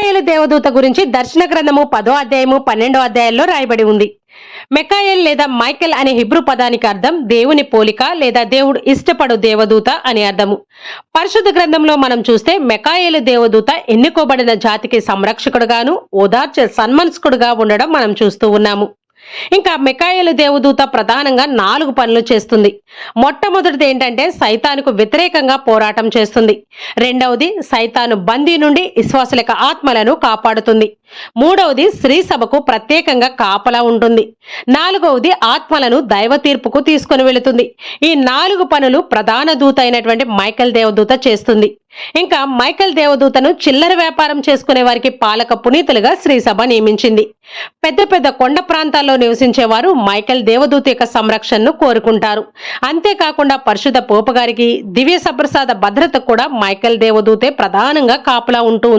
మిఖాయేలు దేవదూత గురించి దర్శన గ్రంథము 10వ అధ్యాయము 12వ అధ్యాయాల్లో రాయబడి ఉంది. మిఖాయేల్ లేదా మైకెల్ అనే హిబ్రూ పదానికి అర్థం దేవుని పోలిక లేదా దేవుడు ఇష్టపడు దేవదూత అని అర్థము. పరిశుద్ధ గ్రంథంలో మనం చూస్తే మిఖాయేలు దేవదూత ఎన్నుకోబడిన జాతికి సంరక్షకుడుగాను ఓదార్చే సన్మనస్కుడుగా ఉండడం మనం చూస్తూ ఉన్నాము. ఇంకా మిఖాయేలు దేవదూత ప్రధానంగా 4 పనులు చేస్తుంది. మొట్టమొదటిది ఏంటంటే సైతానుకు వ్యతిరేకంగా పోరాటం చేస్తుంది. రెండవది సైతాను బందీ నుండి విశ్వాసుల ఆత్మలను కాపాడుతుంది. మూడవది స్త్రీ సభకు ప్రత్యేకంగా కాపలా ఉంటుంది. నాలుగవది ఆత్మలను దైవ తీర్పుకు తీసుకుని వెళుతుంది. ఈ 4 పనులు ప్రధాన దూత అయినటువంటి మైకెల్ దేవదూత చేస్తుంది. ఇంకా మైకెల్ దేవదూతను చిల్లర వ్యాపారం చేసుకునే వారికి పాలక పునీతులుగా స్త్రీ సభ నియమించింది. పెద్ద పెద్ద కొండ ప్రాంతాల్లో నివసించేవారు మైకెల్ దేవదూత యొక్క సంరక్షణను కోరుకుంటారు. అంతేకాకుండా పరిశుద్ధ పోపు గారికి దివ్య సప్రసాద భద్రత కూడా మైకెల్ దేవదూతే ప్రధానంగా కాపలా ఉంటూ ఉంది.